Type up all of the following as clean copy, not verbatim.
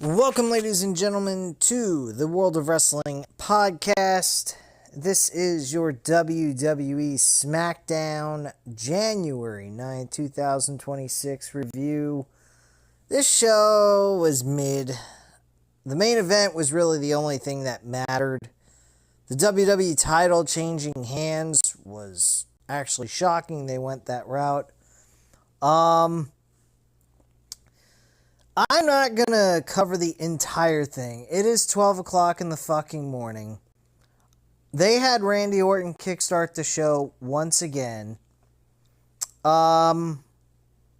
Welcome, ladies and gentlemen, to the World of Wrestling podcast. This is your WWE Smackdown January 9, 2026 review. This show was mid. The main event was really the only thing that mattered. The WWE title changing hands was actually shocking they went that route. I'm not gonna cover the entire thing. It is 12 o'clock in the fucking morning. They had Randy Orton kickstart the show once again. Not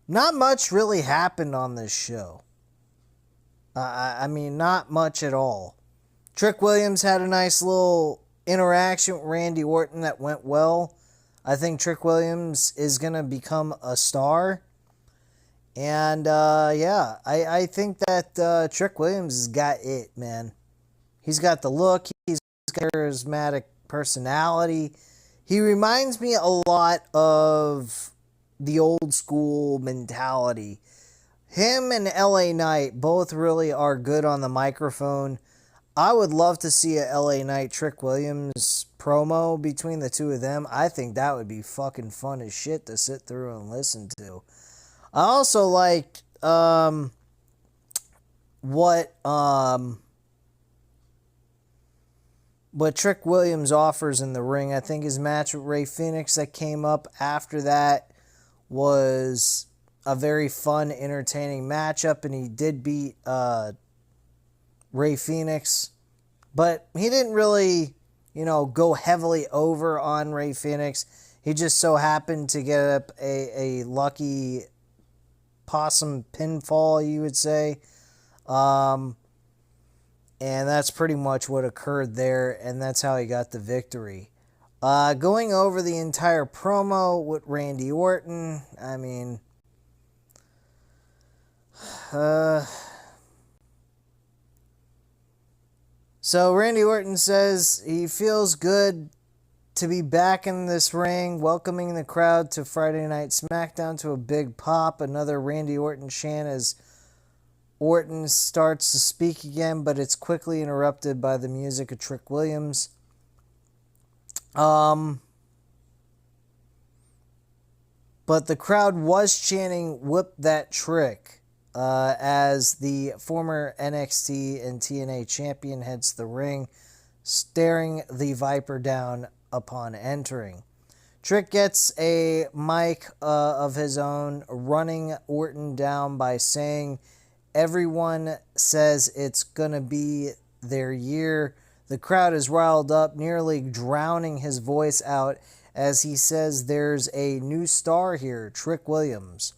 much really happened on this show. I mean, not much at all. Trick Williams had a nice little interaction with Randy Orton that went well. I think Trick Williams is gonna become a star. And, I think that Trick Williams has got it, man. He's got the look. He's got a charismatic personality. He reminds me a lot of the old school mentality. Him and LA Knight both really are good on the microphone. I would love to see a LA Knight Trick Williams promo between the two of them. I think that would be fucking fun as shit to sit through and listen to. I also liked what Trick Williams offers in the ring. I think his match with Rey Fenix that came up after that was a very fun, entertaining matchup, and he did beat Rey Fenix, but he didn't really, go heavily over on Rey Fenix. He just so happened to get up a lucky possum pinfall, you would say. And that's pretty much what occurred there, and that's how he got the victory. Going over the entire promo with Randy Orton, I mean, so Randy Orton says he feels good to be back in this ring, welcoming the crowd to Friday Night Smackdown to a big pop. Another Randy Orton chant as Orton starts to speak again, but it's quickly interrupted by the music of Trick Williams. But the crowd was chanting "Whip that trick" as the former NXT and TNA champion heads the ring, staring the Viper down upon entering. Trick gets a mic of his own, running Orton down by saying, "Everyone says it's gonna be their year." The crowd is riled up, nearly drowning his voice out as he says there's a new star here, Trick Williams.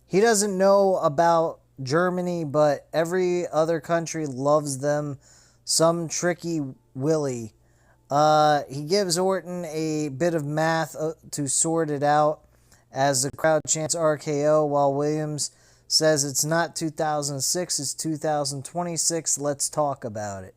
He doesn't know about Germany, but every other country loves them some Tricky Willie. He gives Orton a bit of math to sort it out as the crowd chants RKO while Williams says it's not 2006, it's 2026, let's talk about it.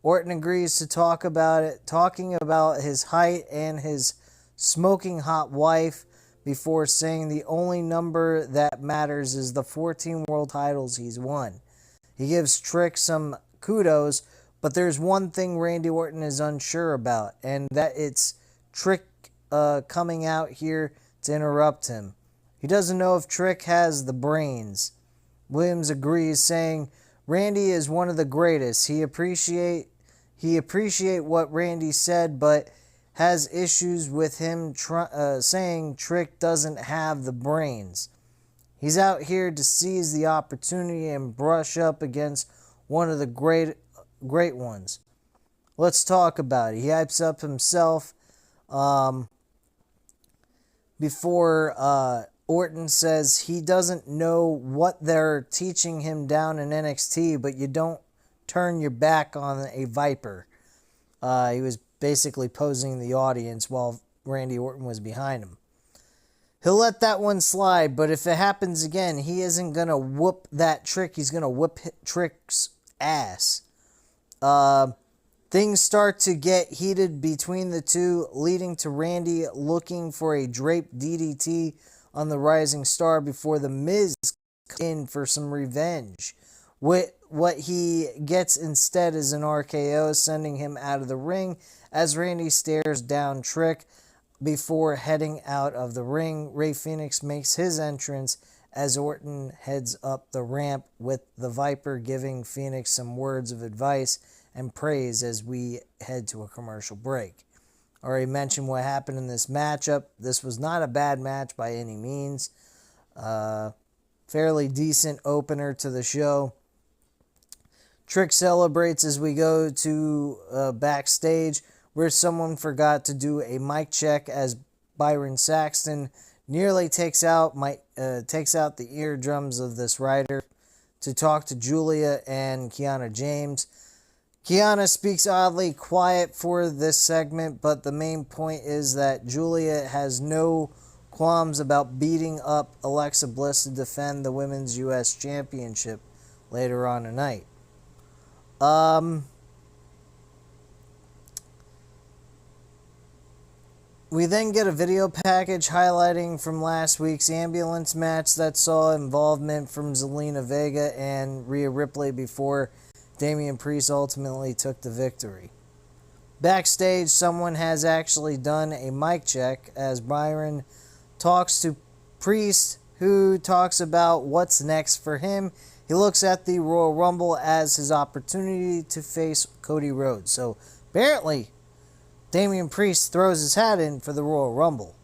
Orton agrees to talk about it, talking about his height and his smoking hot wife before saying the only number that matters is the 14 world titles he's won. He gives Trick some kudos, but there's one thing Randy Orton is unsure about, and that it's Trick coming out here to interrupt him. He doesn't know if Trick has the brains. Williams agrees, saying Randy is one of the greatest. He appreciate what Randy said, but has issues with him saying Trick doesn't have the brains. He's out here to seize the opportunity and brush up against one of the great ones. Let's talk about it. He hypes up himself before Orton says he doesn't know what they're teaching him down in NXT, but you don't turn your back on a Viper. He was basically posing the audience while Randy Orton was behind him. He'll let that one slide, but if it happens again, he isn't going to whoop that Trick. He's going to whoop Trick's ass. Things start to get heated between the two, leading to Randy looking for a draped DDT on the Rising Star before The Miz comes in for some revenge. What he gets instead is an RKO, sending him out of the ring as Randy stares down Trick before heading out of the ring. Rey Fenix makes his entrance as Orton heads up the ramp, with the Viper giving Phoenix some words of advice and praise as we head to a commercial break. I already mentioned what happened in this matchup. This was not a bad match by any means. Fairly decent opener to the show. Trick celebrates as we go to backstage, where someone forgot to do a mic check as Byron Saxton nearly takes out the eardrums of this writer to talk to Julia and Kiana James. Kiana speaks oddly quiet for this segment, but the main point is that Julia has no qualms about beating up Alexa Bliss to defend the Women's U.S. Championship later on tonight. We then get a video package highlighting from last week's ambulance match that saw involvement from Zelina Vega and Rhea Ripley before Damian Priest ultimately took the victory. Backstage, someone has actually done a mic check as Byron talks to Priest, who talks about what's next for him. He looks at the Royal Rumble as his opportunity to face Cody Rhodes. So apparently, Damian Priest throws his hat in for the Royal Rumble.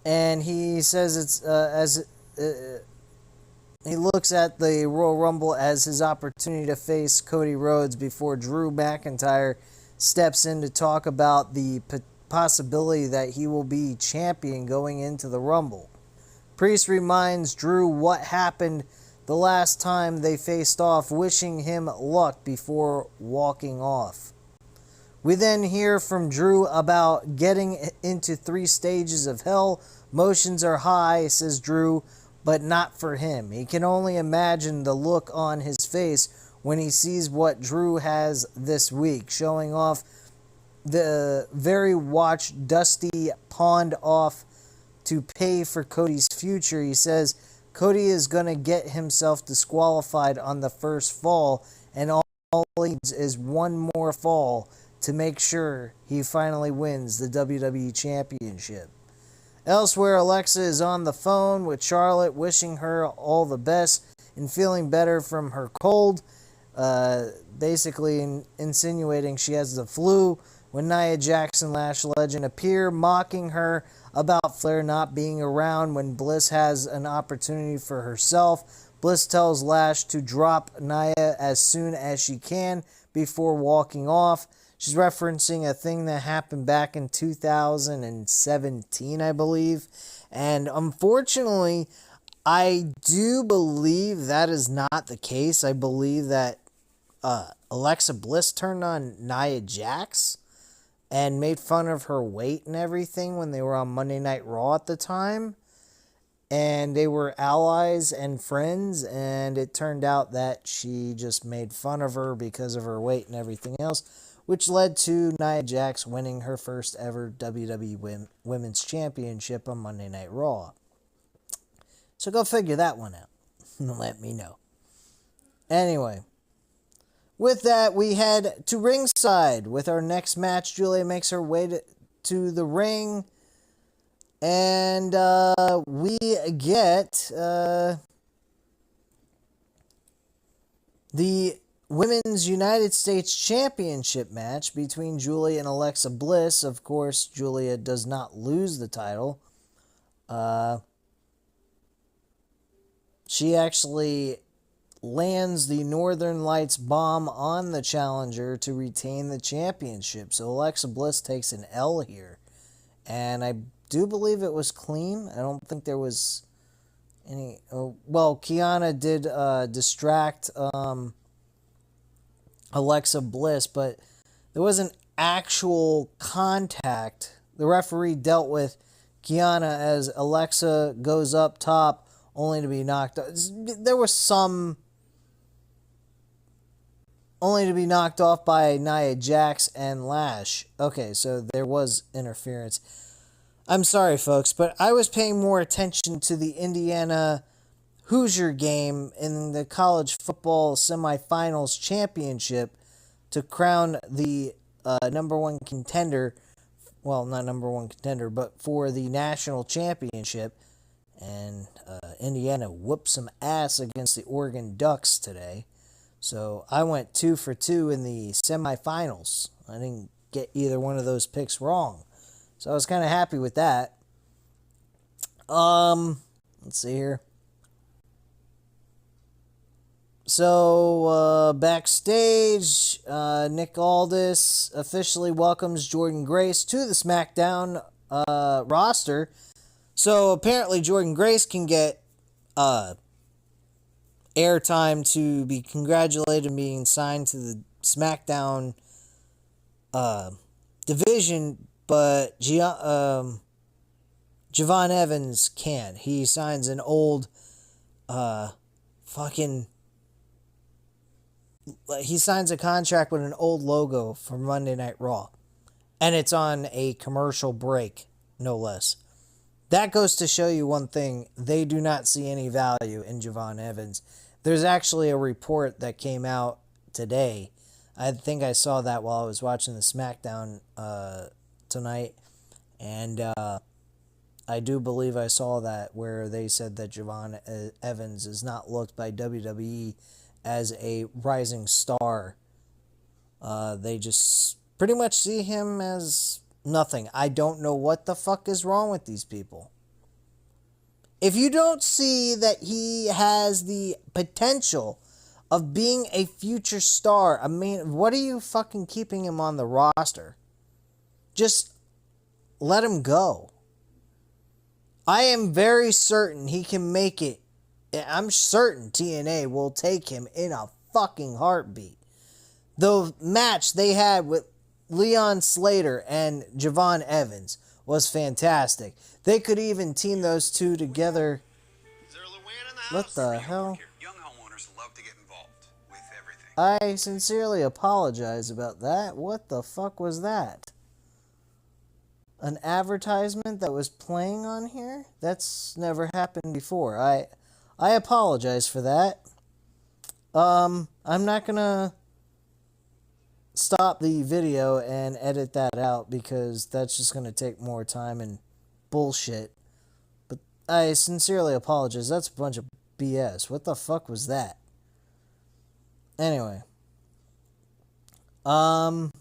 And he says he looks at the Royal Rumble as his opportunity to face Cody Rhodes before Drew McIntyre steps in to talk about the possibility that he will be champion going into the Rumble. Priest reminds Drew what happened the last time they faced off, wishing him luck before walking off. We then hear from Drew about getting into 3 stages of hell. Motions are high, says Drew, but not for him. He can only imagine the look on his face when he sees what Drew has this week, showing off the very watched Dusty pawned off to pay for Cody's future. He says Cody is going to get himself disqualified on the first fall, and all he needs is one more fall to make sure he finally wins the WWE Championship. Elsewhere, Alexa is on the phone with Charlotte, wishing her all the best and feeling better from her cold, basically insinuating she has the flu, when Nia Jax and Lash Legend appear, mocking her about Flair not being around when Bliss has an opportunity for herself. Bliss tells Lash to drop Nia as soon as she can before walking off. She's referencing a thing that happened back in 2017, I believe. And unfortunately, I do believe that is not the case. I believe that Alexa Bliss turned on Nia Jax and made fun of her weight and everything when they were on Monday Night Raw at the time. And they were allies and friends, and it turned out that she just made fun of her because of her weight and everything else, which led to Nia Jax winning her first ever WWE Women's Championship on Monday Night Raw. So go figure that one out and let me know. Anyway, with that, we head to ringside with our next match. Julia makes her way to the ring, and we get the Women's United States Championship match between Julia and Alexa Bliss. Of course, Julia does not lose the title. She actually lands the Northern Lights bomb on the challenger to retain the championship. So Alexa Bliss takes an L here. And I do believe it was clean. I don't think there was any... well, Kiana did distract Alexa Bliss, but there wasn't actual contact. The referee dealt with Kiana as Alexa goes up top only to be knocked off. There was some... only to be knocked off by Nia Jax and Lash. Okay, so there was interference. I'm sorry, folks, but I was paying more attention to the Indiana Hoosier game in the college football semifinals championship to crown the number one contender. Well, not number one contender, but for the national championship. And Indiana whooped some ass against the Oregon Ducks today. So I went 2 for 2 in the semifinals. I didn't get either one of those picks wrong. So I was kind of happy with that. Let's see here. So, backstage, Nick Aldis officially welcomes Jordynne Grace to the Smackdown roster. So, apparently, Jordynne Grace can get airtime to be congratulated and being signed to the Smackdown division, but Javon Evans can't. He signs an old he signs a contract with an old logo for Monday Night Raw. And it's on a commercial break, no less. That goes to show you one thing. They do not see any value in Javon Evans. There's actually a report that came out today. I think I saw that while I was watching the SmackDown tonight. And I do believe I saw that where they said that Javon Evans is not looked by WWE as a rising star. They just pretty much see him as nothing. I don't know what the fuck is wrong with these people. If you don't see that he has the potential of being a future star, I mean, what are you fucking keeping him on the roster? Just let him go. I am very certain he can make it. I'm certain TNA will take him in a fucking heartbeat. The match they had with Leon Slater and Javon Evans was fantastic. They could even team those two together. What the hell? Young homeowners love to get involved with everything. I sincerely apologize about that. What the fuck was that? An advertisement that was playing on here? That's never happened before. I apologize for that. I'm not gonna stop the video and edit that out because that's just gonna take more time and bullshit. But I sincerely apologize. That's a bunch of BS. What the fuck was that? Anyway. Trying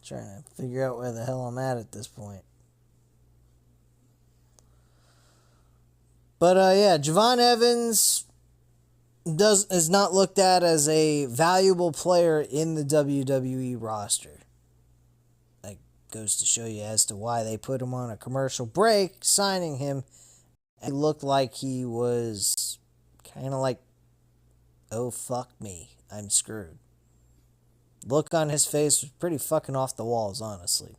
to figure out where the hell I'm at this point. But yeah, Javon Evans is not looked at as a valuable player in the WWE roster. That goes to show you as to why they put him on a commercial break, signing him. It looked like he was kind of like, oh fuck me, I'm screwed. Look on his face was pretty fucking off the walls, honestly.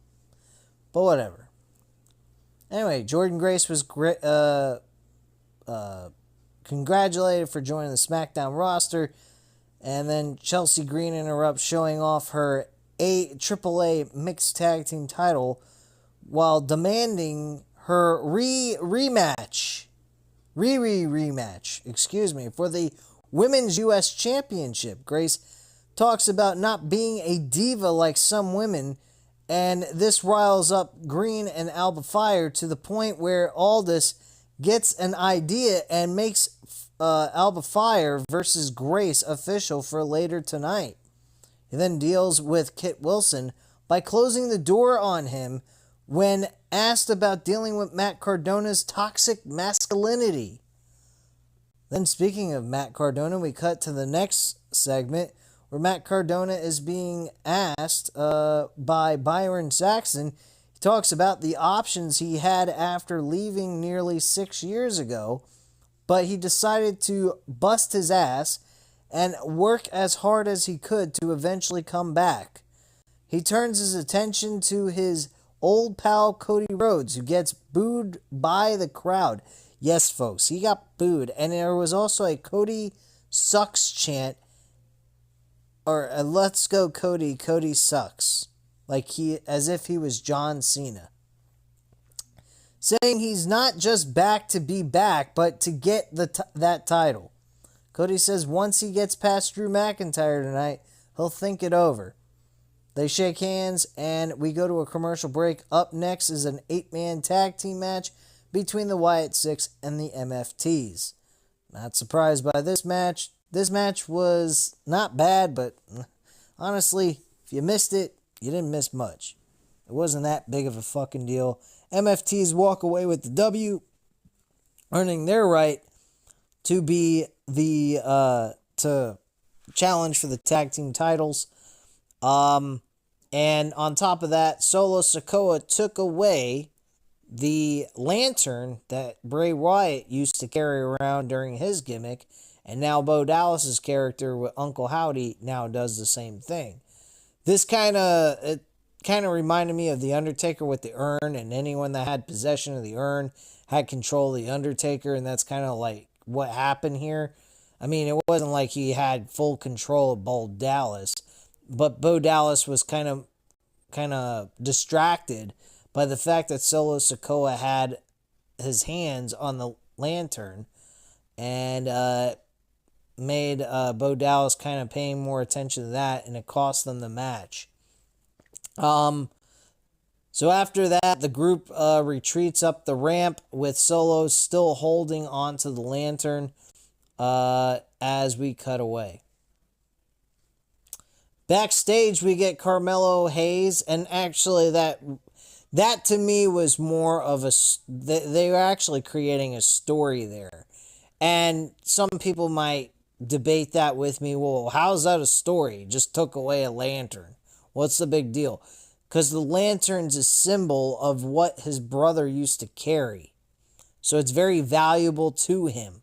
But whatever. Anyway, Jordynne Grace was congratulated for joining the SmackDown roster. And then Chelsea Green interrupts, showing off her AAA mixed tag team title while demanding her rematch for the Women's U.S. Championship. Grace talks about not being a diva like some women, and this riles up Green and Alba Fire to the point where Aldis gets an idea and makes Alba Fire versus Grace official for later tonight. He then deals with Kit Wilson by closing the door on him when asked about dealing with Matt Cardona's toxic masculinity. Then, speaking of Matt Cardona, we cut to the next segment where Matt Cardona is being asked by Byron Saxton. He talks about the options he had after leaving nearly 6 years ago, but he decided to bust his ass and work as hard as he could to eventually come back. He turns his attention to his old pal Cody Rhodes, who gets booed by the crowd. Yes, folks, he got booed, and there was also a Cody sucks chant, or a let's go Cody, Cody sucks as if he was John Cena, saying he's not just back to be back, but to get that title. Cody says once he gets past Drew McIntyre tonight, he'll think it over. They shake hands, and we go to a commercial break. Up next is an 8-man tag team match between the Wyatt Six and the MFTs. Not surprised by this match. This match was not bad, but honestly, if you missed it, you didn't miss much. It wasn't that big of a fucking deal. MFTs walk away with the W, earning their right to be to challenge for the tag team titles. And on top of that, Solo Sikoa took away the lantern that Bray Wyatt used to carry around during his gimmick, and now Bo Dallas's character with Uncle Howdy now does the same thing. This kind of reminded me of The Undertaker with the urn, and anyone that had possession of the urn had control of The Undertaker, and that's kind of like what happened here. I mean, it wasn't like he had full control of Bo Dallas, but Bo Dallas was kind of distracted by the fact that Solo Sikoa had his hands on the lantern, and made Bo Dallas kind of paying more attention to that, and it cost them the match. So after that, the group retreats up the ramp with Solo still holding onto the lantern as we cut away. Backstage, we get Carmelo Hayes, and actually that to me was more of they were actually creating a story there. And some people might debate that with me. Well, how's that a story? Just took away a lantern. What's the big deal? Because the lantern's a symbol of what his brother used to carry. So it's very valuable to him.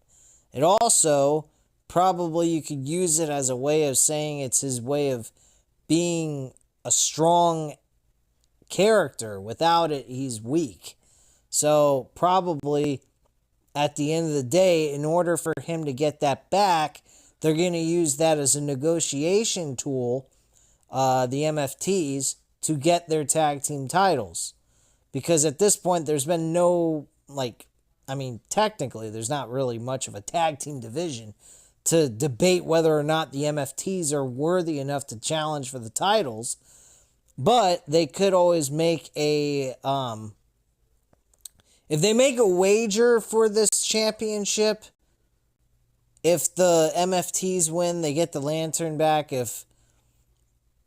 It also, probably you could use it as a way of saying it's his way of being a strong character. Without it, he's weak. So probably at the end of the day, in order for him to get that back, they're going to use that as a negotiation tool, the MFTs, to get their tag team titles. Because at this point, there's been no, technically, there's not really much of a tag team division to debate whether or not the MFTs are worthy enough to challenge for the titles. But they could always make if they make a wager for this championship, if the MFTs win, they get the lantern back. If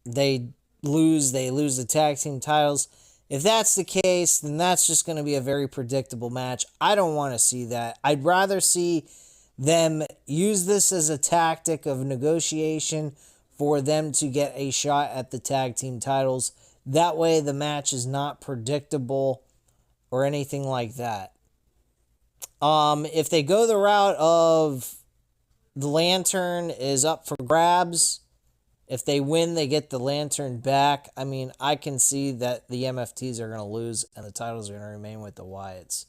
they lose the tag team titles. If that's the case, then that's just going to be a very predictable match. I don't want to see that. I'd rather see them use this as a tactic of negotiation for them to get a shot at the tag team titles. That way the match is not predictable or anything like that. If they go the route of the lantern is up for grabs, if they win, they get the lantern back. I mean, I can see that the MFTs are going to lose and the titles are going to remain with the Wyatts.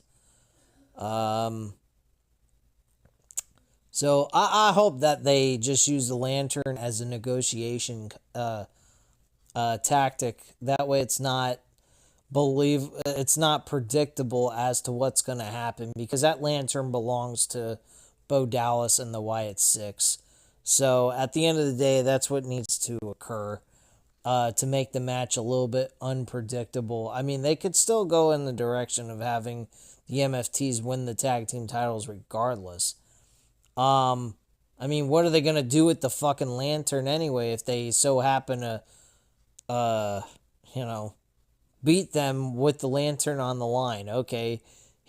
So I hope that they just use the lantern as a negotiation tactic. That way it's not predictable as to what's going to happen, because that lantern belongs to Bo Dallas and the Wyatt Six. So at the end of the day, that's what needs to occur to make the match a little bit unpredictable. I mean, they could still go in the direction of having the MFTs win the tag team titles regardless. I mean, what are they going to do with the fucking lantern anyway if they so happen to, beat them with the lantern on the line? Okay,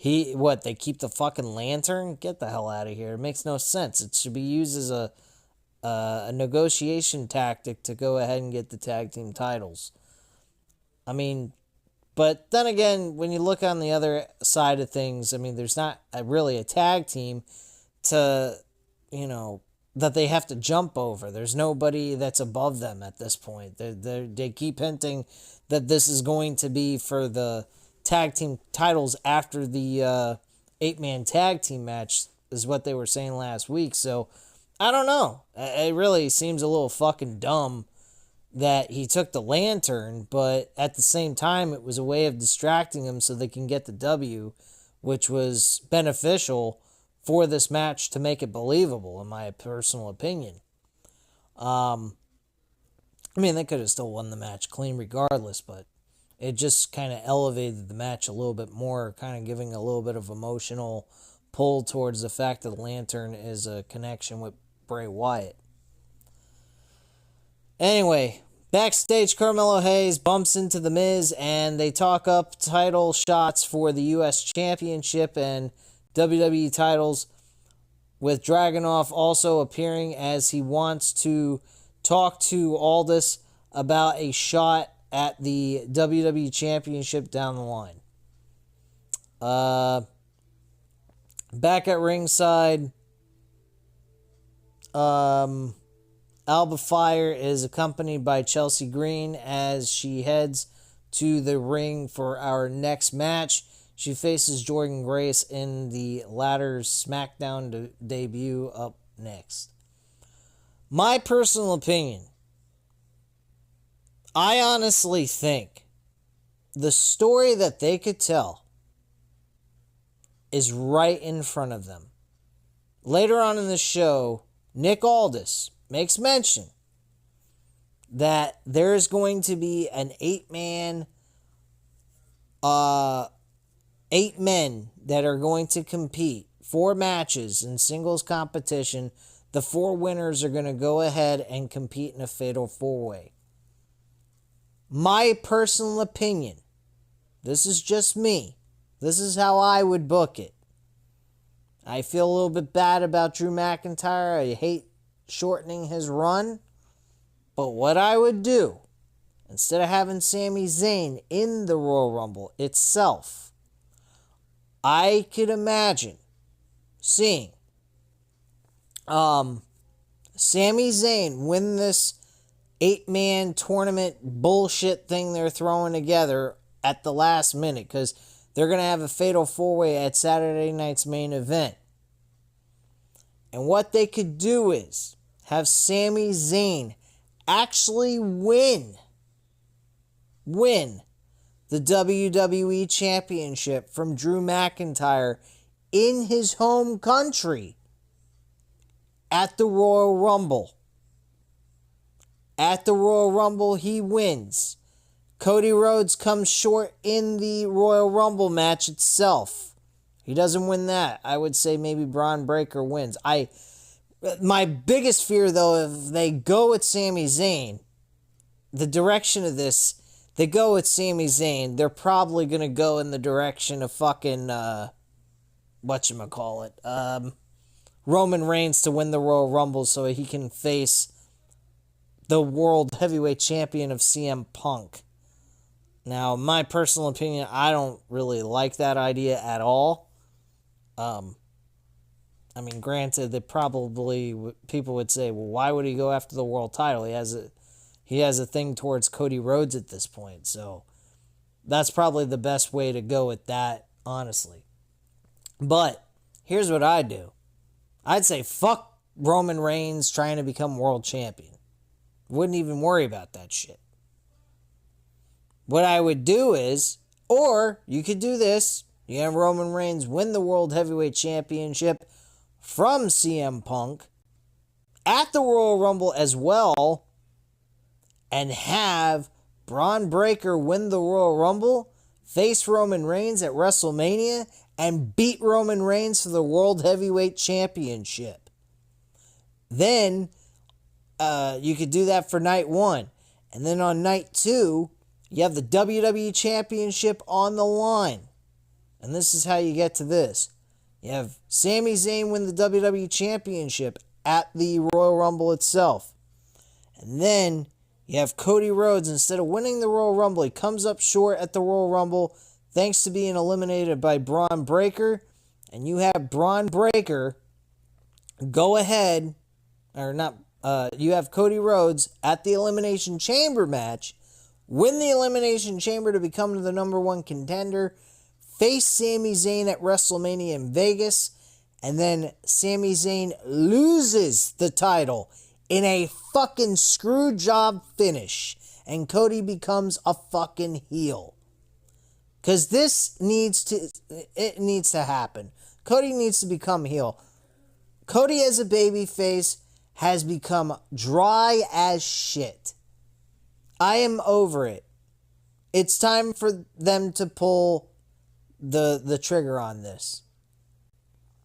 they keep the fucking lantern? Get the hell out of here. It makes no sense. It should be used as a negotiation tactic to go ahead and get the tag team titles. I mean, but then again, when you look on the other side of things, I mean, there's not really a tag team that they have to jump over. There's nobody that's above them at this point. They keep hinting that this is going to be for the tag team titles after the 8-man tag team match, is what they were saying last week. So I don't know. It really seems a little fucking dumb, that he took the lantern, but at the same time, it was a way of distracting him so they can get the W, which was beneficial for this match to make it believable, in my personal opinion. I mean, they could have still won the match clean regardless, but it just kind of elevated the match a little bit more, kind of giving a little bit of emotional pull towards the fact that the lantern is a connection with Bray Wyatt. Anyway, backstage, Carmelo Hayes bumps into The Miz, and they talk up title shots for the U.S. Championship and WWE titles, with Dragunov also appearing as he wants to talk to Aldis about a shot at the WWE Championship down the line. Back at ringside, Alba Fire is accompanied by Chelsea Green as she heads to the ring for our next match. She faces Jordynne Grace in the latter's Smackdown debut up next. My personal opinion, I honestly think the story that they could tell is right in front of them. Later on in the show, Nick Aldis makes mention that there is going to be an 8 men that are going to compete 4 matches in singles competition. The 4 winners are going to go ahead and compete in a fatal 4-way. My personal opinion, this is just me. This is how I would book it. I feel a little bit bad about Drew McIntyre. I hate shortening his run. But what I would do, instead of having Sami Zayn in the Royal Rumble itself, I could imagine seeing Sami Zayn win this 8-man tournament bullshit thing they're throwing together at the last minute, because they're going to have a fatal 4-way at Saturday night's main event. And what they could do is have Sami Zayn actually win the WWE Championship from Drew McIntyre in his home country at the Royal Rumble. At the Royal Rumble, he wins. Cody Rhodes comes short in the Royal Rumble match itself. He doesn't win that. I would say maybe Braun Breaker wins. My biggest fear, though, if they go with Sami Zayn, the direction of this, they go with Sami Zayn, they're probably going to go in the direction of fucking, Roman Reigns to win the Royal Rumble so he can face the World Heavyweight Champion of CM Punk. Now, my personal opinion, I don't really like that idea at all. I mean, granted, that probably people would say, well, why would he go after the world title? He has a thing towards Cody Rhodes at this point, so that's probably the best way to go with that, honestly. But here's what I'd do. I'd say fuck Roman Reigns trying to become world champion. Wouldn't even worry about that shit. What I would do is, or you could do this, you have Roman Reigns win the World Heavyweight Championship from CM Punk at the Royal Rumble as well, and have Braun Breaker win the Royal Rumble, face Roman Reigns at WrestleMania, and beat Roman Reigns for the World Heavyweight Championship. Then you could do that for night 1. And then on night 2, you have the WWE Championship on the line. And this is how you get to this. You have Sami Zayn win the WWE Championship at the Royal Rumble itself. And then you have Cody Rhodes, instead of winning the Royal Rumble, he comes up short at the Royal Rumble thanks to being eliminated by Braun Breaker. And you have Braun Breaker go ahead, or not, you have Cody Rhodes at the Elimination Chamber match, win the Elimination Chamber to become the number 1 contender, face Sami Zayn at WrestleMania in Vegas, and then Sami Zayn loses the title in a fucking screw job finish, and Cody becomes a fucking heel. Because it needs to happen. Cody needs to become heel. Cody as a babyface has become dry as shit. I am over it. It's time for them to pull the trigger on this.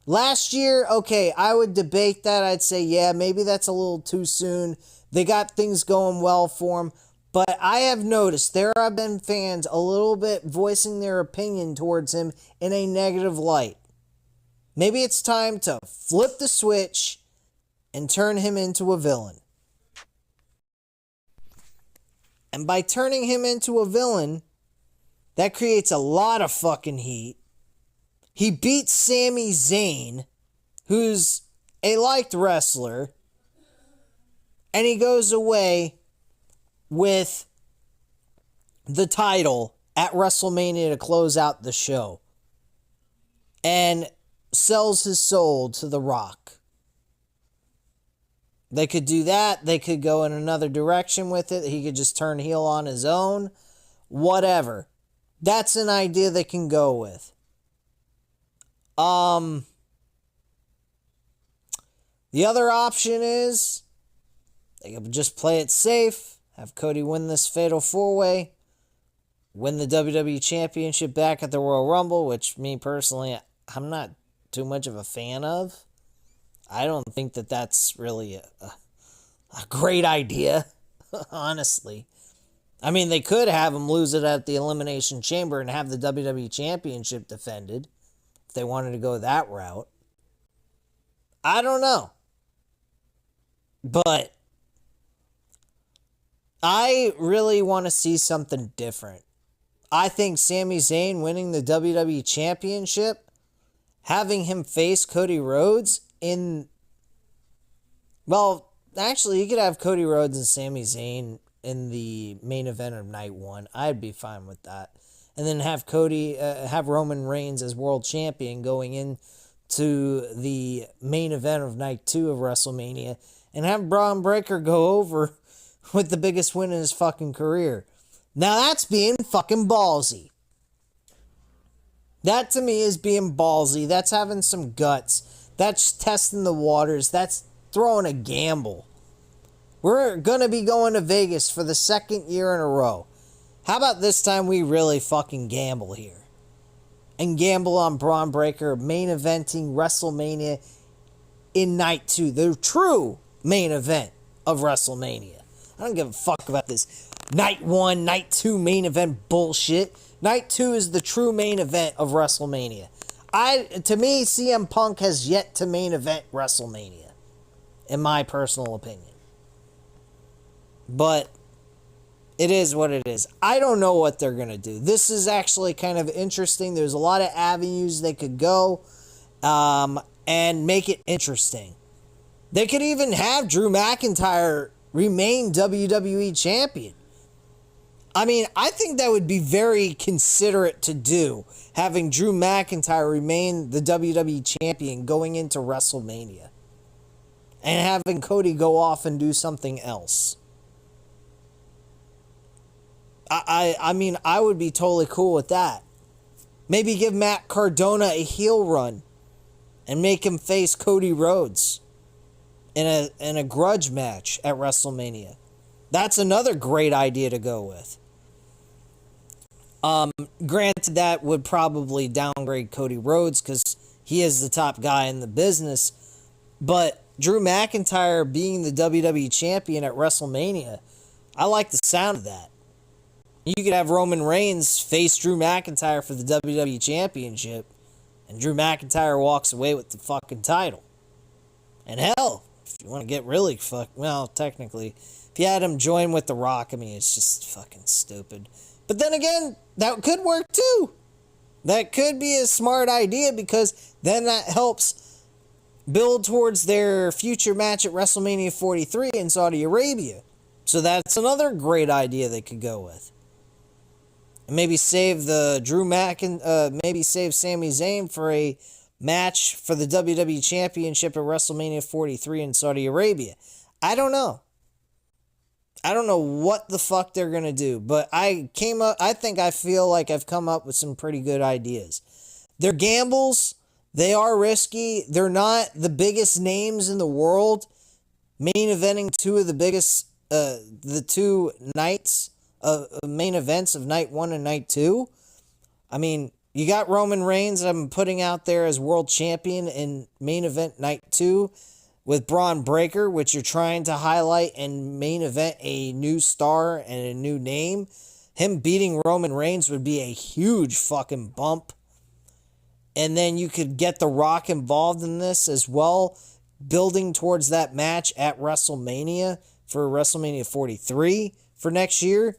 Last year, okay, I would debate that. I'd say, yeah, maybe that's a little too soon. They got things going well for them. But I have noticed there have been fans a little bit voicing their opinion towards him in a negative light. Maybe it's time to flip the switch and turn him into a villain. And by turning him into a villain, that creates a lot of fucking heat. He beats Sami Zayn, who's a liked wrestler, and he goes away with the title at WrestleMania to close out the show and sells his soul to The Rock. They could do that. They could go in another direction with it. He could just turn heel on his own. Whatever. That's an idea they can go with. The other option is they could just play it safe, have Cody win this Fatal 4-Way, win the WWE Championship back at the Royal Rumble, which me personally, I'm not too much of a fan of. I don't think that that's really a great idea, honestly. I mean, they could have him lose it at the Elimination Chamber and have the WWE Championship defended if they wanted to go that route. I don't know. But I really want to see something different. I think Sami Zayn winning the WWE Championship, having him face Cody Rhodes actually, you could have Cody Rhodes and Sami Zayn in the main event of night 1. I'd be fine with that. And then have Roman Reigns as world champion going into the main event of night 2 of WrestleMania, and have Braun Breaker go over with the biggest win in his fucking career. Now that's being fucking ballsy. That to me is being ballsy. That's having some guts. That's testing the waters. That's throwing a gamble. We're going to be going to Vegas for the second year in a row. How about this time we really fucking gamble here? And gamble on Braun Breaker main eventing WrestleMania in night 2. The true main event of WrestleMania. I don't give a fuck about this night 1, night 2 main event bullshit. Night 2 is the true main event of WrestleMania. To me, CM Punk has yet to main event WrestleMania, in my personal opinion. But it is what it is. I don't know what they're going to do. This is actually kind of interesting. There's a lot of avenues they could go and make it interesting. They could even have Drew McIntyre remain WWE champion. I mean, I think that would be very considerate to do, having Drew McIntyre remain the WWE champion going into WrestleMania, and having Cody go off and do something else. I mean, I would be totally cool with that. Maybe give Matt Cardona a heel run and make him face Cody Rhodes in a grudge match at WrestleMania. That's another great idea to go with. Granted, that would probably downgrade Cody Rhodes because he is the top guy in the business. But Drew McIntyre being the WWE champion at WrestleMania, I like the sound of that. You could have Roman Reigns face Drew McIntyre for the WWE championship, and Drew McIntyre walks away with the fucking title. And hell, if you want to get really technically, if you had him join with The Rock, I mean, it's just fucking stupid. But then again, that could work too. That could be a smart idea because then that helps build towards their future match at WrestleMania 43 in Saudi Arabia. So that's another great idea they could go with. And maybe save maybe save Sami Zayn for a match for the WWE Championship at WrestleMania 43 in Saudi Arabia. I don't know. I don't know what the fuck they're going to do, but I feel like I've come up with some pretty good ideas. They're gambles. They are risky. They're not the biggest names in the world. Main eventing two of the biggest, the two nights of main events of night 1 and night 2. I mean, you got Roman Reigns I'm putting out there as world champion in main event night 2 with Braun Breaker, which you're trying to highlight and main event a new star and a new name. Him beating Roman Reigns would be a huge fucking bump. And then you could get The Rock involved in this as well, building towards that match at WrestleMania for WrestleMania 43 for next year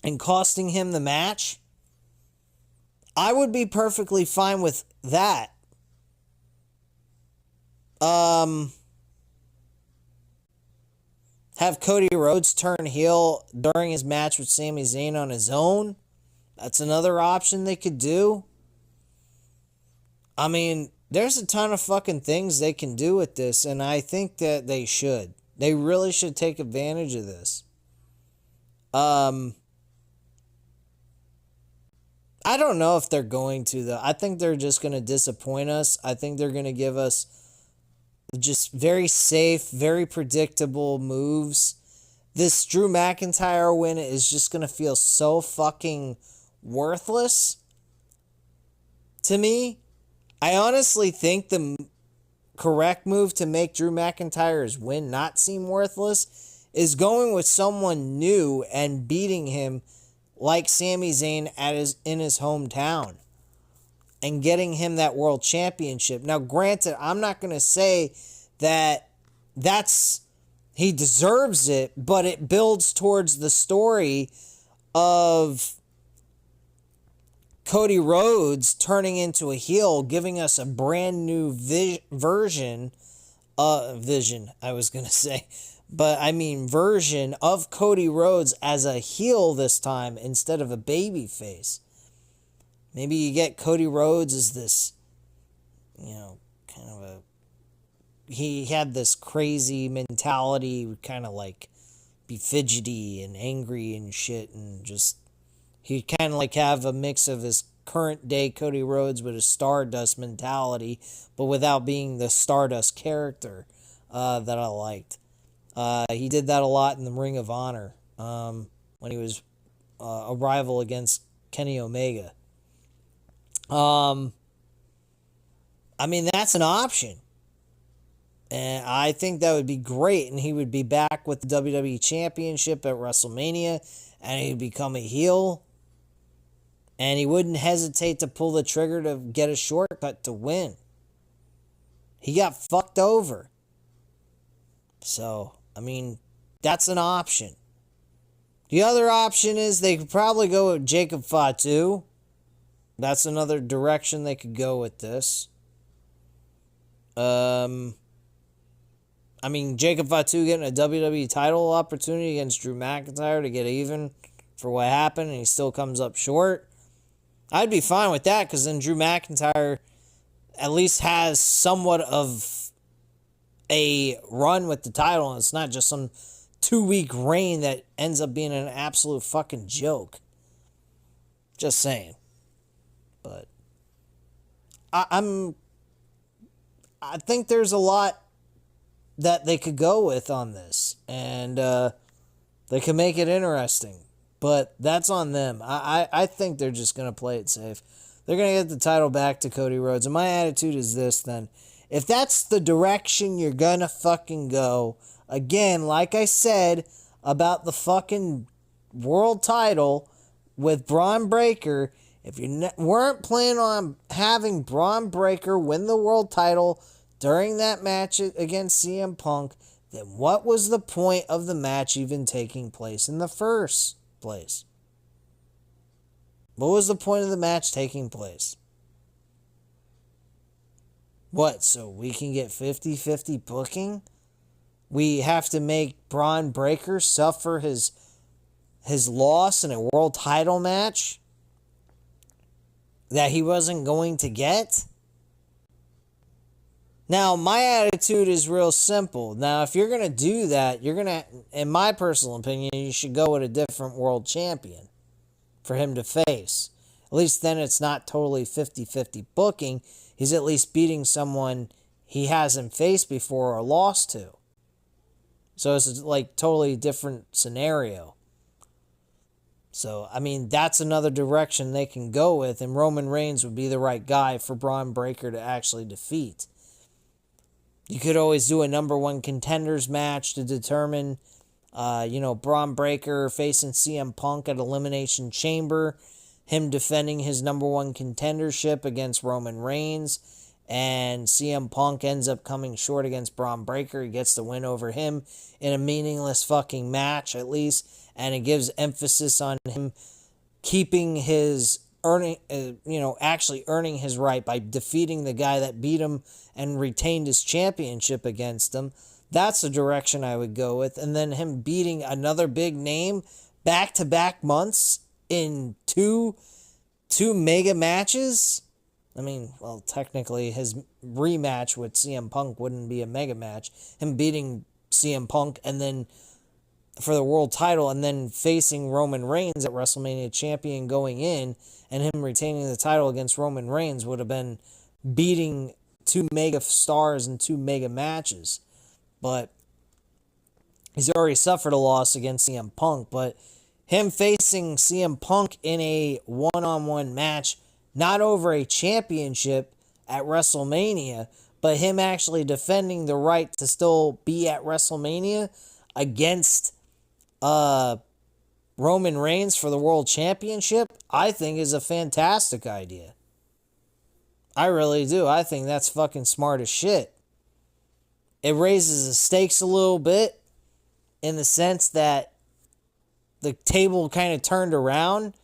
and costing him the match. I would be perfectly fine with that. Have Cody Rhodes turn heel during his match with Sami Zayn on his own. That's another option they could do. I mean, there's a ton of fucking things they can do with this, and I think that they should. They really should take advantage of this. I don't know if they're going to, though. I think they're just going to disappoint us. I think they're going to give us just very safe, very predictable moves. This Drew McIntyre win is just going to feel so fucking worthless to me. I honestly think the correct move to make Drew McIntyre's win not seem worthless is going with someone new and beating him like Sami Zayn in his hometown and getting him that world championship. Now, granted, I'm not going to say that he deserves it, but it builds towards the story of Cody Rhodes turning into a heel, giving us a brand new version of Cody Rhodes as a heel this time instead of a baby face. Maybe you get Cody Rhodes as this, kind of he had this crazy mentality, kind of like be fidgety and angry and shit, and just, he'd kind of like have a mix of his current day Cody Rhodes with a Stardust mentality, but without being the Stardust character that I liked. He did that a lot in the Ring of Honor when he was a rival against Kenny Omega. I mean, that's an option. And I think that would be great. And he would be back with the WWE Championship at WrestleMania. And he'd become a heel. And he wouldn't hesitate to pull the trigger to get a shortcut to win. He got fucked over. So, I mean, that's an option. The other option is they could probably go with Jacob Fatu. That's another direction they could go with this. I mean, Jacob Fatu getting a WWE title opportunity against Drew McIntyre to get even for what happened, and he still comes up short. I'd be fine with that, because then Drew McIntyre at least has somewhat of a run with the title, and it's not just some 2-week reign that ends up being an absolute fucking joke. Just saying. But I think there's a lot that they could go with on this, and they could make it interesting, but that's on them. I think they're just going to play it safe. They're going to get the title back to Cody Rhodes, and my attitude is this then. If that's the direction you're going to fucking go, again, like I said about the fucking world title with Braun Breaker, if you weren't planning on having Braun Breaker win the world title during that match against CM Punk, then what was the point of the match even taking place in the first place? What was the point of the match taking place? What, so we can get 50-50 booking? We have to make Braun Breaker suffer his loss in a world title match that he wasn't going to get? Now, my attitude is real simple. Now, if you're going to do that, you're going to, in my personal opinion, you should go with a different world champion for him to face. At least then it's not totally 50-50 booking. He's at least beating someone he hasn't faced before or lost to. So it's like totally different scenario. So, I mean, that's another direction they can go with, and Roman Reigns would be the right guy for Braun Breaker to actually defeat. You could always do a number one contenders match to determine, Braun Breaker facing CM Punk at Elimination Chamber, him defending his number one contendership against Roman Reigns, and CM Punk ends up coming short against Braun Breaker. He gets the win over him in a meaningless fucking match, at least, and it gives emphasis on him keeping his actually earning his right by defeating the guy that beat him and retained his championship against him. That's the direction I would go with. And then him beating another big name back-to-back months in two mega matches. I mean, well, technically his rematch with CM Punk wouldn't be a mega match. Him beating CM Punk and then for the world title and then facing Roman Reigns at WrestleMania champion going in, and him retaining the title against Roman Reigns would have been beating two mega stars in two mega matches. But he's already suffered a loss against CM Punk. But him facing CM Punk in a one-on-one match, not over a championship at WrestleMania, but him actually defending the right to still be at WrestleMania against Roman Reigns for the world championship, I think is a fantastic idea. I really do. I think that's fucking smart as shit. It raises the stakes a little bit in the sense that the table kind of turned around.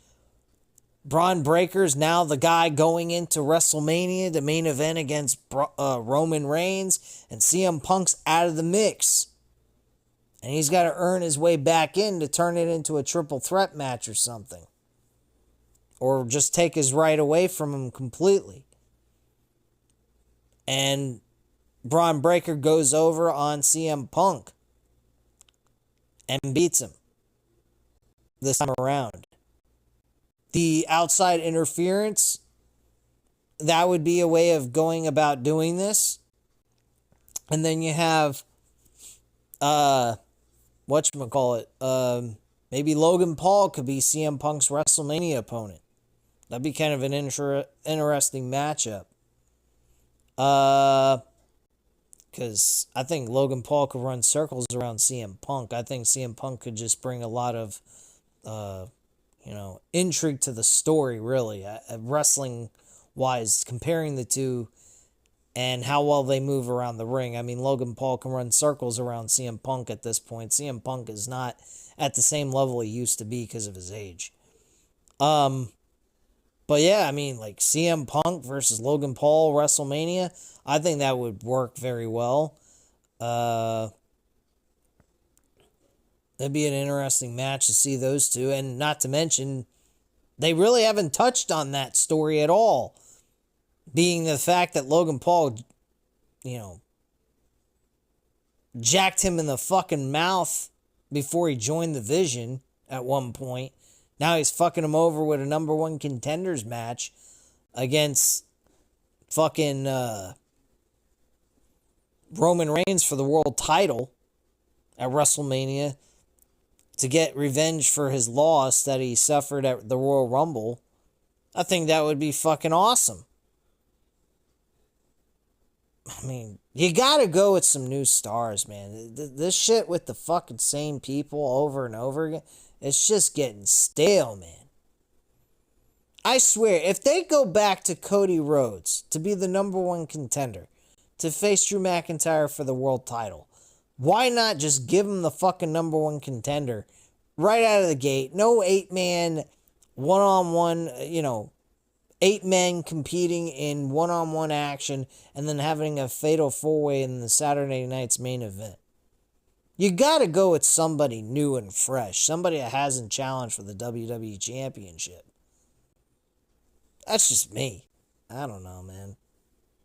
Braun Breaker's now the guy going into WrestleMania, the main event against Roman Reigns, and CM Punk's out of the mix. And he's got to earn his way back in to turn it into a triple threat match or something. Or just take his right away from him completely. And Braun Breaker goes over on CM Punk and beats him this time around. The outside interference, that would be a way of going about doing this. And then you have maybe Logan Paul could be CM Punk's WrestleMania opponent. That'd be kind of an interesting matchup. Because I think Logan Paul could run circles around CM Punk. I think CM Punk could just bring a lot of, intrigue to the story, really, wrestling-wise, comparing the two and how well they move around the ring. I mean, Logan Paul can run circles around CM Punk at this point. CM Punk is not at the same level he used to be because of his age. But yeah, I mean, like CM Punk versus Logan Paul, WrestleMania, I think that would work very well. That'd be an interesting match to see those two. And not to mention, they really haven't touched on that story at all. Being the fact that Logan Paul, jacked him in the fucking mouth before he joined the Vision at one point. Now he's fucking him over with a number one contenders match against fucking Roman Reigns for the world title at WrestleMania to get revenge for his loss that he suffered at the Royal Rumble. I think that would be fucking awesome. I mean, you gotta go with some new stars, man. This shit with the fucking same people over and over again, it's just getting stale, man. I swear, if they go back to Cody Rhodes to be the number one contender, to face Drew McIntyre for the world title, why not just give him the fucking number one contender right out of the gate? No 8-man, one-on-one, 8 men competing in one-on-one action and then having a fatal 4-way in the Saturday night's main event. You gotta go with somebody new and fresh. Somebody that hasn't challenged for the WWE Championship. That's just me. I don't know, man.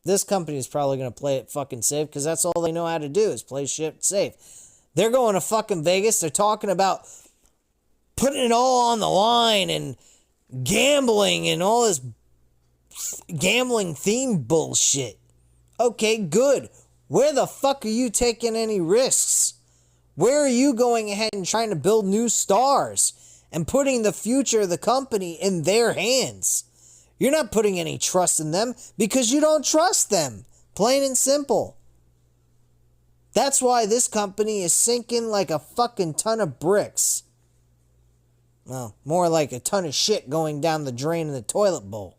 This company is probably going to play it fucking safe because that's all they know how to do is play shit safe. They're going to fucking Vegas. They're talking about putting it all on the line and gambling and all this gambling theme bullshit. Okay, good. Where the fuck are you taking any risks? Where are you going ahead and trying to build new stars and putting the future of the company in their hands? You're not putting any trust in them because you don't trust them. Plain and simple. That's why this company is sinking like a fucking ton of bricks. Well, more like a ton of shit going down the drain in the toilet bowl.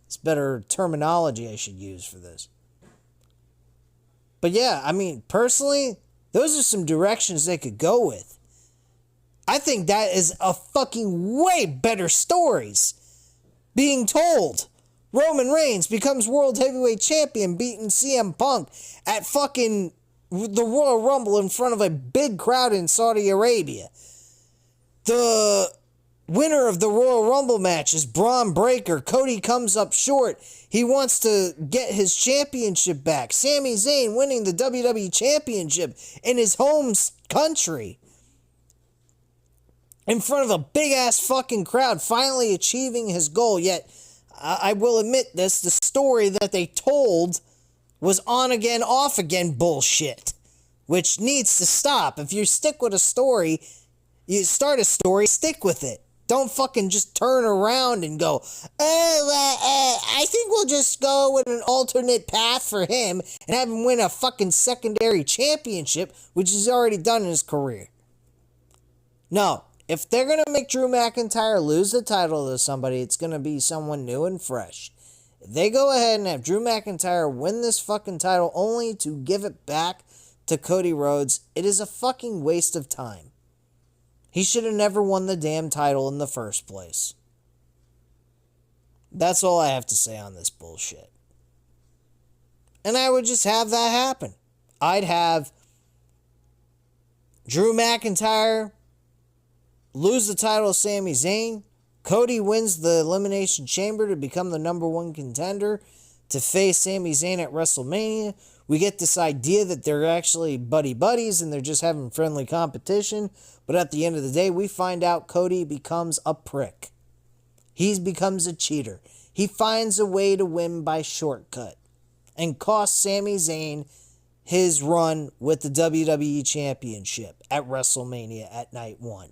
It's better terminology I should use for this. But yeah, I mean, personally, those are some directions they could go with. I think that is a fucking way better stories being told. Roman Reigns becomes World Heavyweight Champion, beating CM Punk at fucking the Royal Rumble in front of a big crowd in Saudi Arabia. The winner of the Royal Rumble match is Braun Breaker. Cody comes up short. He wants to get his championship back. Sami Zayn winning the WWE Championship in his home country. In front of a big-ass fucking crowd, finally achieving his goal. Yet, I will admit this, the story that they told was on-again, off-again bullshit. Which needs to stop. If you stick with a story, you start a story, stick with it. Don't fucking just turn around and go, I think we'll just go with an alternate path for him and have him win a fucking secondary championship, which he's already done in his career. No, if they're going to make Drew McIntyre lose the title to somebody, it's going to be someone new and fresh. If they go ahead and have Drew McIntyre win this fucking title only to give it back to Cody Rhodes, it is a fucking waste of time. He should have never won the damn title in the first place. That's all I have to say on this bullshit. And I would just have that happen. I'd have Drew McIntyre lose the title to Sami Zayn. Cody wins the Elimination Chamber to become the number one contender to face Sami Zayn at WrestleMania. We get this idea that they're actually buddies and they're just having friendly competition. But at the end of the day, we find out Cody becomes a prick. He becomes a cheater. He finds a way to win by shortcut and costs Sami Zayn his run with the WWE Championship at WrestleMania at Night 1.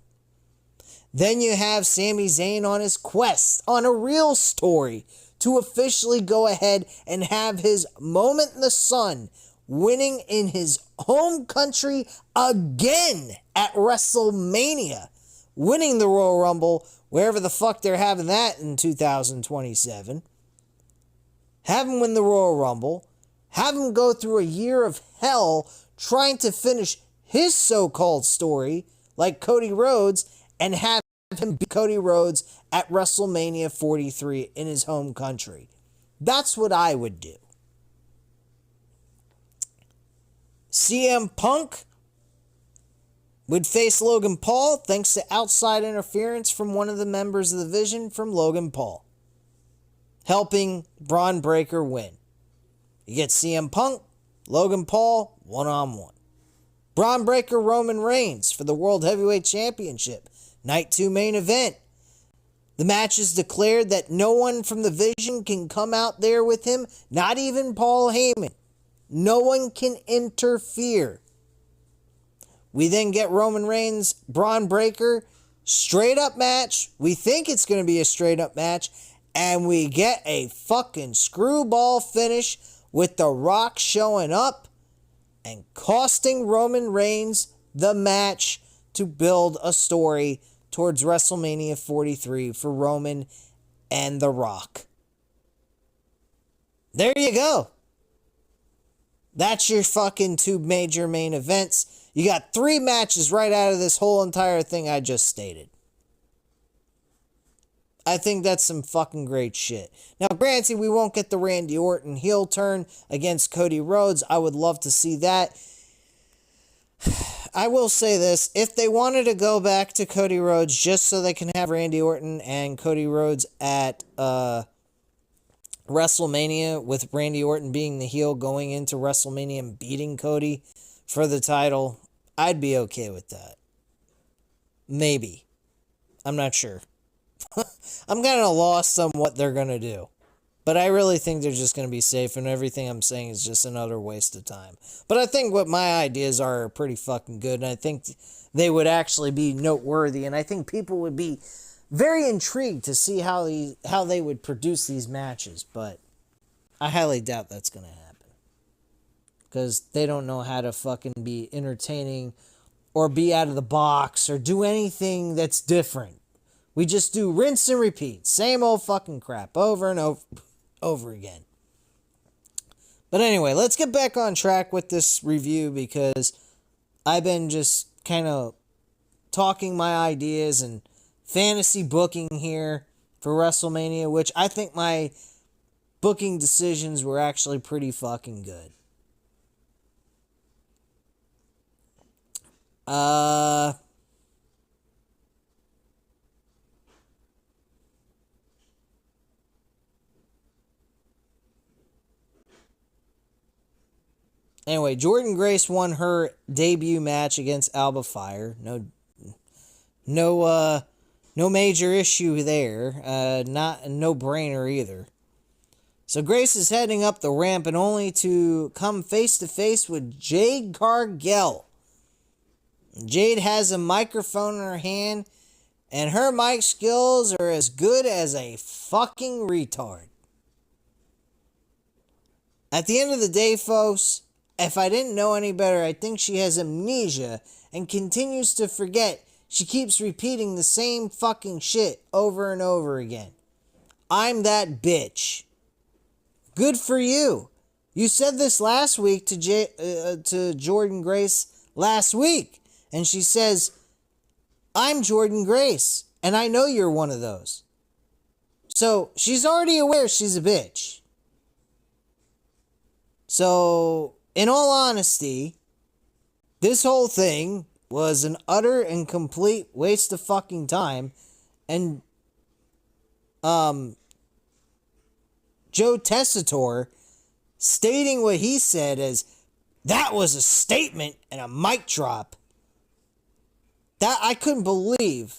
Then you have Sami Zayn on his quest, on a real story, to officially go ahead and have his moment in the sun, winning in his home country again at WrestleMania, winning the Royal Rumble, wherever the fuck they're having that in 2027. Have him win the Royal Rumble, have him go through a year of hell trying to finish his so-called story, like Cody Rhodes, and have him beat Cody Rhodes at WrestleMania 43 in his home country. That's what I would do. CM Punk would face Logan Paul thanks to outside interference from one of the members of the Vision from Logan Paul, helping Braun Breaker win. You get CM Punk, Logan Paul, one-on-one. Braun Breaker, Roman Reigns for the World Heavyweight Championship. Night 2 main event. The match is declared that no one from the Vision can come out there with him, not even Paul Heyman. No one can interfere. We then get Roman Reigns, Braun Breaker, straight up match. We think it's going to be a straight up match. And we get a fucking screwball finish with The Rock showing up and costing Roman Reigns the match to build a story towards WrestleMania 43 for Roman and The Rock. There you go. That's your fucking 2 major main events. You got 3 matches right out of this whole entire thing I just stated. I think that's some fucking great shit. Now, granted, we won't get the Randy Orton heel turn against Cody Rhodes. I would love to see that. I will say this. If they wanted to go back to Cody Rhodes just so they can have Randy Orton and Cody Rhodes at WrestleMania with Randy Orton being the heel going into WrestleMania and beating Cody for the title, I'd be okay with that. Maybe. I'm not sure. I'm kind of lost on what they're going to do. But I really think they're just going to be safe, and everything I'm saying is just another waste of time. But I think what my ideas are pretty fucking good, and I think they would actually be noteworthy, and I think people would be very intrigued to see how they would produce these matches, but I highly doubt that's going to happen. Because they don't know how to fucking be entertaining or be out of the box or do anything that's different. We just do rinse and repeat. Same old fucking crap over and over again. But anyway, let's get back on track with this review because I've been just kind of talking my ideas and fantasy booking here for WrestleMania, which I think my booking decisions were actually pretty fucking good. Anyway, Jordynne Grace won her debut match against Alba Fire. No major issue there. Not a no-brainer either. So Grace is heading up the ramp and only to come face to face with Jade Cargill. Jade has a microphone in her hand, and her mic skills are as good as a fucking retard. At the end of the day, folks, if I didn't know any better, I think she has amnesia and continues to forget. She keeps repeating the same fucking shit over and over again. I'm that bitch. Good for you. You said this last week to Jordynne Grace last week. And she says, I'm Jordynne Grace, and I know you're one of those. So she's already aware she's a bitch. So, in all honesty, this whole thing was an utter and complete waste of fucking time. And Joe Tessitore stating what he said as, that was a statement and a mic drop. That I couldn't believe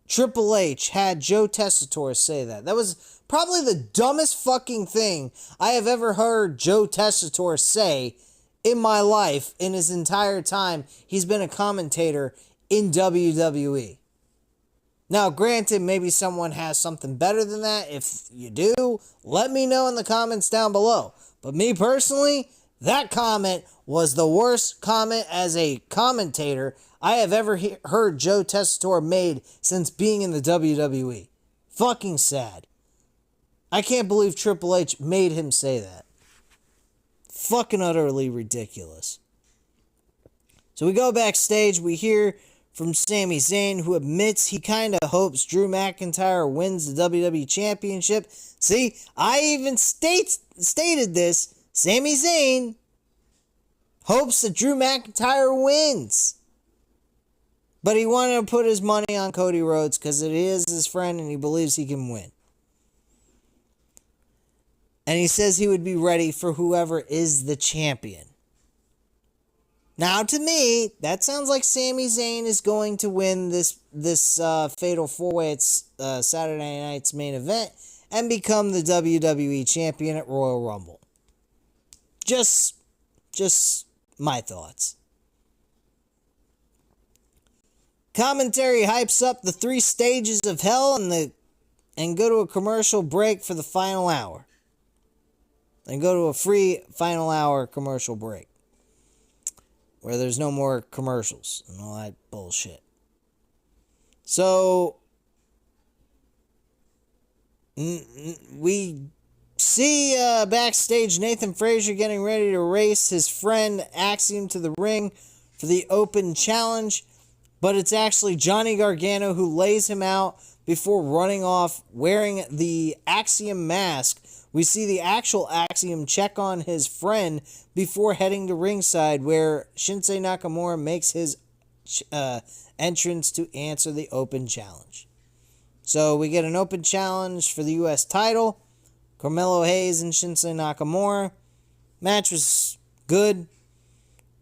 Triple H had Joe Tessitore say that. That was probably the dumbest fucking thing I have ever heard Joe Tessitore say in my life in his entire time he's been a commentator in WWE. Now, granted, maybe someone has something better than that. If you do, let me know in the comments down below. But me personally, that comment was the worst comment as a commentator I have ever heard Joe Tessitore made since being in the WWE. Fucking sad. I can't believe Triple H made him say that. Fucking utterly ridiculous. So we go backstage, we hear from Sami Zayn, who admits he kind of hopes Drew McIntyre wins the WWE Championship. See, I even stated this. Sami Zayn hopes that Drew McIntyre wins. But he wanted to put his money on Cody Rhodes because it is his friend and he believes he can win. And he says he would be ready for whoever is the champion. Now, to me, that sounds like Sami Zayn is going to win this Fatal 4-Way at Saturday night's main event and become the WWE champion at Royal Rumble. Just my thoughts. Commentary hypes up the 3 stages of hell and go to a commercial break for the final hour. And go to a free final hour commercial break. Where there's no more commercials and all that bullshit. So, we see backstage Nathan Frazier getting ready to race his friend Axiom to the ring for the open challenge. But it's actually Johnny Gargano who lays him out before running off wearing the Axiom mask. We see the actual Axiom check on his friend before heading to ringside where Shinsuke Nakamura makes his entrance to answer the open challenge. So we get an open challenge for the U.S. title. Carmelo Hayes and Shinsuke Nakamura. Match was good.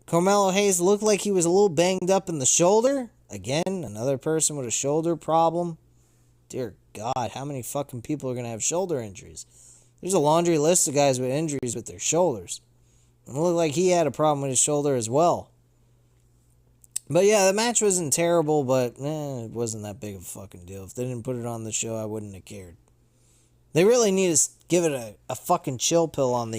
Carmelo Hayes looked like he was a little banged up in the shoulder. Again, another person with a shoulder problem. Dear God, how many fucking people are going to have shoulder injuries? There's a laundry list of guys with injuries with their shoulders. It looked like he had a problem with his shoulder as well. But yeah, the match wasn't terrible, but it wasn't that big of a fucking deal. If they didn't put it on the show, I wouldn't have cared. They really need to give it a fucking chill pill on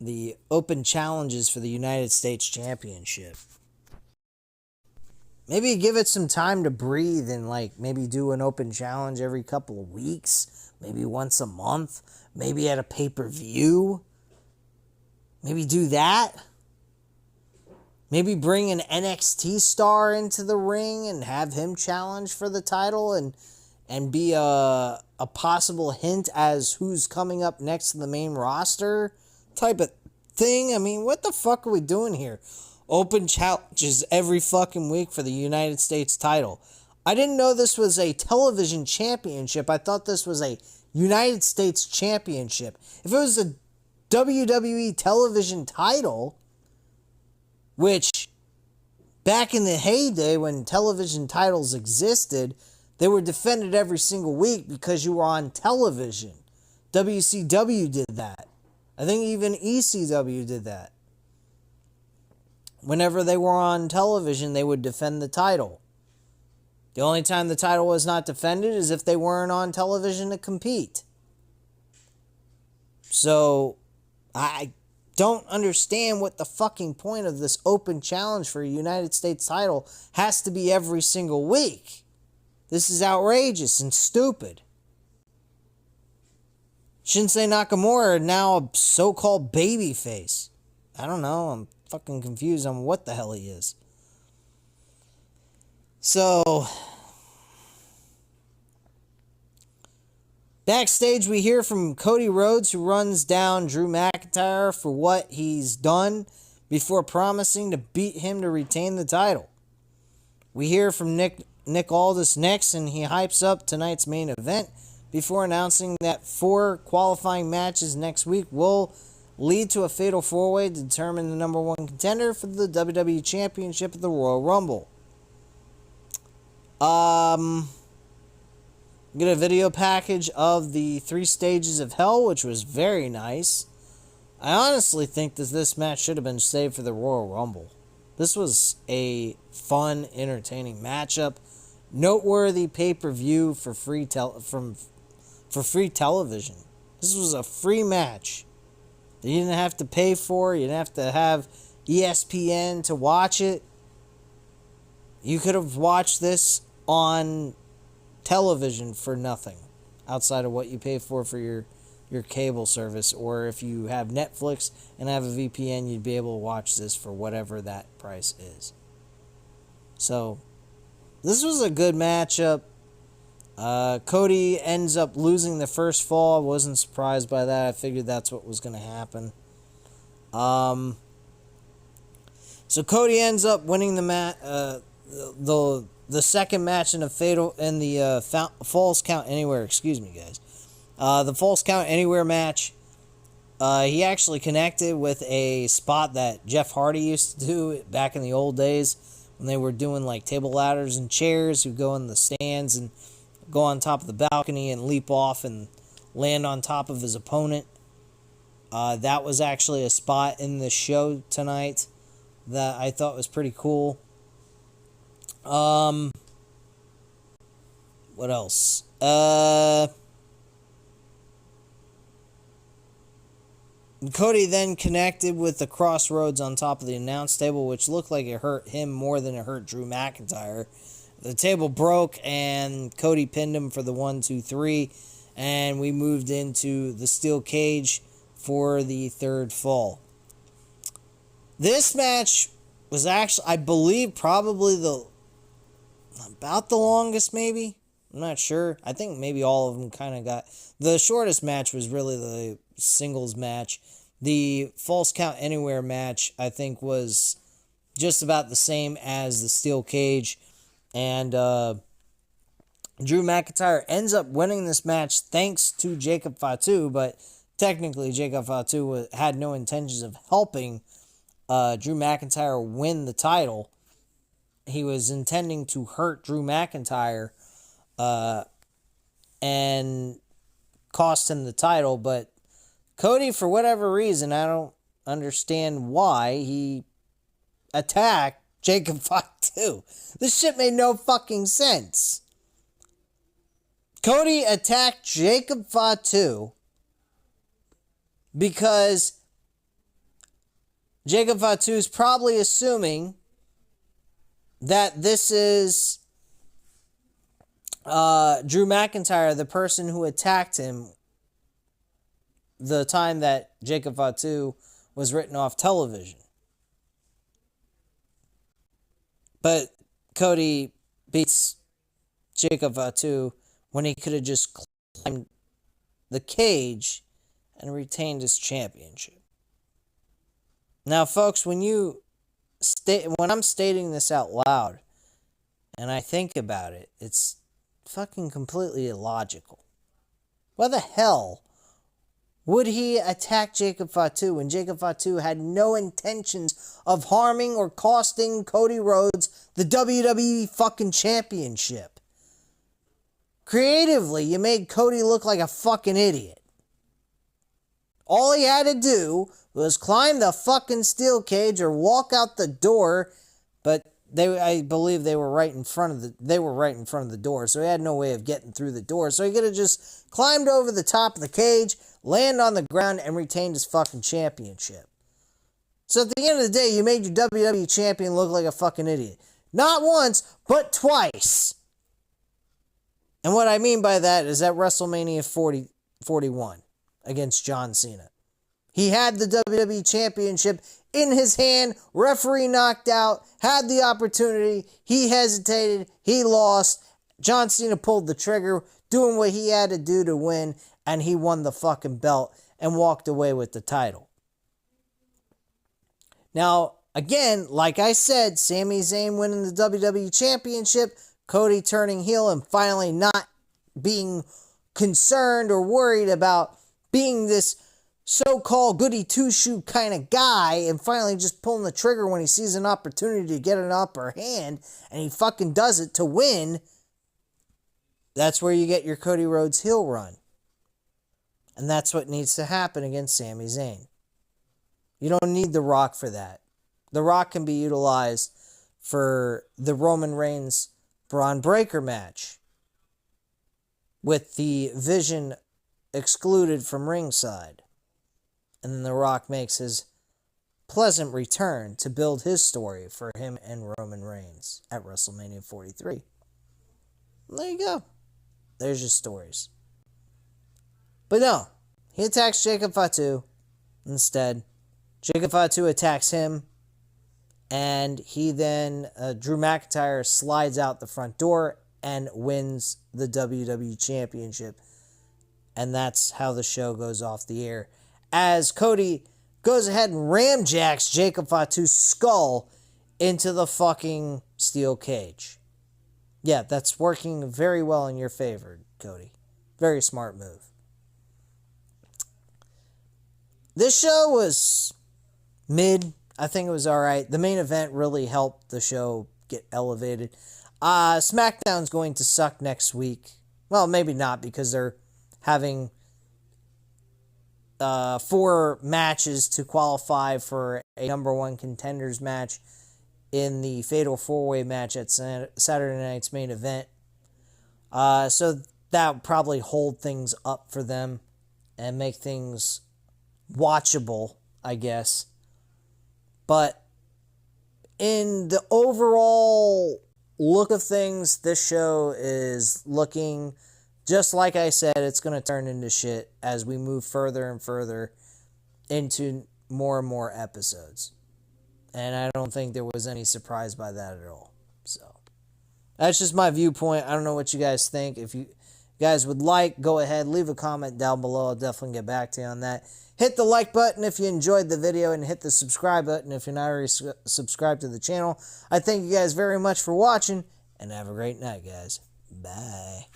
the open challenges for the United States Championship. Maybe give it some time to breathe and maybe do an open challenge every couple of weeks, maybe once a month, maybe at a pay-per-view. Maybe do that. Maybe bring an NXT star into the ring and have him challenge for the title and be a possible hint as who's coming up next to the main roster type of thing. I mean, what the fuck are we doing here? Open challenges every fucking week for the United States title. I didn't know this was a television championship. I thought this was a United States championship. If it was a WWE television title, which back in the heyday when television titles existed, they were defended every single week because you were on television. WCW did that. I think even ECW did that. Whenever they were on television, they would defend the title. The only time the title was not defended is if they weren't on television to compete. So, I don't understand what the fucking point of this open challenge for a United States title has to be every single week. This is outrageous and stupid. Shinsuke Nakamura now a so-called babyface. I don't know. I'm fucking confused on what the hell he is. So, backstage we hear from Cody Rhodes, who runs down Drew McIntyre for what he's done before promising to beat him to retain the title. We hear from Nick Aldis next, and he hypes up tonight's main event before announcing that 4 qualifying matches next week will lead to a fatal 4-way to determine the number 1 contender for the WWE Championship at the Royal Rumble. Get a video package of the 3 stages of hell, which was very nice. I honestly think that this match should have been saved for the Royal Rumble. This was a fun, entertaining matchup. Noteworthy pay-per-view for free television. This was a free match. You didn't have to pay for it. You didn't have to have ESPN to watch it. You could have watched this on television for nothing outside of what you pay for your cable service, or if you have Netflix and have a VPN, you'd be able to watch this for whatever that price is. So, this was a good matchup. Cody ends up losing the first fall. I wasn't surprised by that. I figured that's what was going to happen. So Cody ends up winning the second match in the Falls Count Anywhere. Excuse me, guys. The Falls Count Anywhere match. He actually connected with a spot that Jeff Hardy used to do back in the old days when they were doing like table ladders and chairs. Who go in the stands and go on top of the balcony and leap off and land on top of his opponent. That was actually a spot in the show tonight that I thought was pretty cool. What else? Cody then connected with the crossroads on top of the announce table, which looked like it hurt him more than it hurt Drew McIntyre. The table broke, and Cody pinned him for the 1, 2, 3, and we moved into the steel cage for the third fall. This match was actually, I believe, probably about the longest, maybe. I'm not sure. I think maybe all of them kind of got... The shortest match was really the singles match. The Falls Count Anywhere match, I think, was just about the same as the steel cage. And Drew McIntyre ends up winning this match thanks to Jacob Fatu, but technically Jacob Fatu had no intentions of helping Drew McIntyre win the title. He was intending to hurt Drew McIntyre and cost him the title, but Cody, for whatever reason, I don't understand why, he attacked Jacob Fatu. This shit made no fucking sense. Cody attacked Jacob Fatu because Jacob Fatu is probably assuming that this is Drew McIntyre, the person who attacked him the time that Jacob Fatu was written off television. But Cody beats Jacob Fatu when he could have just climbed the cage and retained his championship. Now, folks, when I'm stating this out loud and I think about it, it's fucking completely illogical. Why the hell would he attack Jacob Fatu when Jacob Fatu had no intentions of harming or costing Cody Rhodes the WWE fucking championship? Creatively, you made Cody look like a fucking idiot. All he had to do was climb the fucking steel cage or walk out the door, but I believe they were right in front of the door, so he had no way of getting through the door. So he could have just climbed over the top of the cage, land on the ground, and retained his fucking championship. So at the end of the day, you made your WWE champion look like a fucking idiot. Not once, but twice. And what I mean by that is at WrestleMania 41 against John Cena. He had the WWE championship in his hand, referee knocked out, had the opportunity, he hesitated, he lost, John Cena pulled the trigger, doing what he had to do to win, and he won the fucking belt and walked away with the title. Now, again, like I said, Sami Zayn winning the WWE Championship, Cody turning heel and finally not being concerned or worried about being this so-called goody two-shoe kind of guy and finally just pulling the trigger when he sees an opportunity to get an upper hand, and he fucking does it to win. That's where you get your Cody Rhodes heel run. And that's what needs to happen against Sami Zayn. You don't need The Rock for that. The Rock can be utilized for the Roman Reigns Braun Breaker match with the Vision excluded from ringside. And then The Rock makes his pleasant return to build his story for him and Roman Reigns at WrestleMania 43. And there you go. There's your stories. But no, he attacks Jacob Fatu instead. Jacob Fatu attacks him, and he then, Drew McIntyre slides out the front door and wins the WWE Championship. And that's how the show goes off the air, as Cody goes ahead and ramjacks Jacob Fatu's skull into the fucking steel cage. Yeah, that's working very well in your favor, Cody. Very smart move. This show was mid. I think it was alright. The main event really helped the show get elevated. SmackDown's going to suck next week. Well, maybe not, because they're having 4 matches to qualify for a number 1 contenders match in the Fatal 4-Way match at Saturday night's main event. So that would probably hold things up for them and make things watchable, I guess. But in the overall look of things, this show is looking, just like I said, it's going to turn into shit as we move further and further into more and more episodes. And I don't think there was any surprise by that at all. So that's just my viewpoint. I don't know what you guys think. If you guys would like, go ahead, leave a comment down below. I'll definitely get back to you on that. Hit the like button if you enjoyed the video, and hit the subscribe button if you're not already subscribed to the channel. I thank you guys very much for watching, and have a great night, guys. Bye.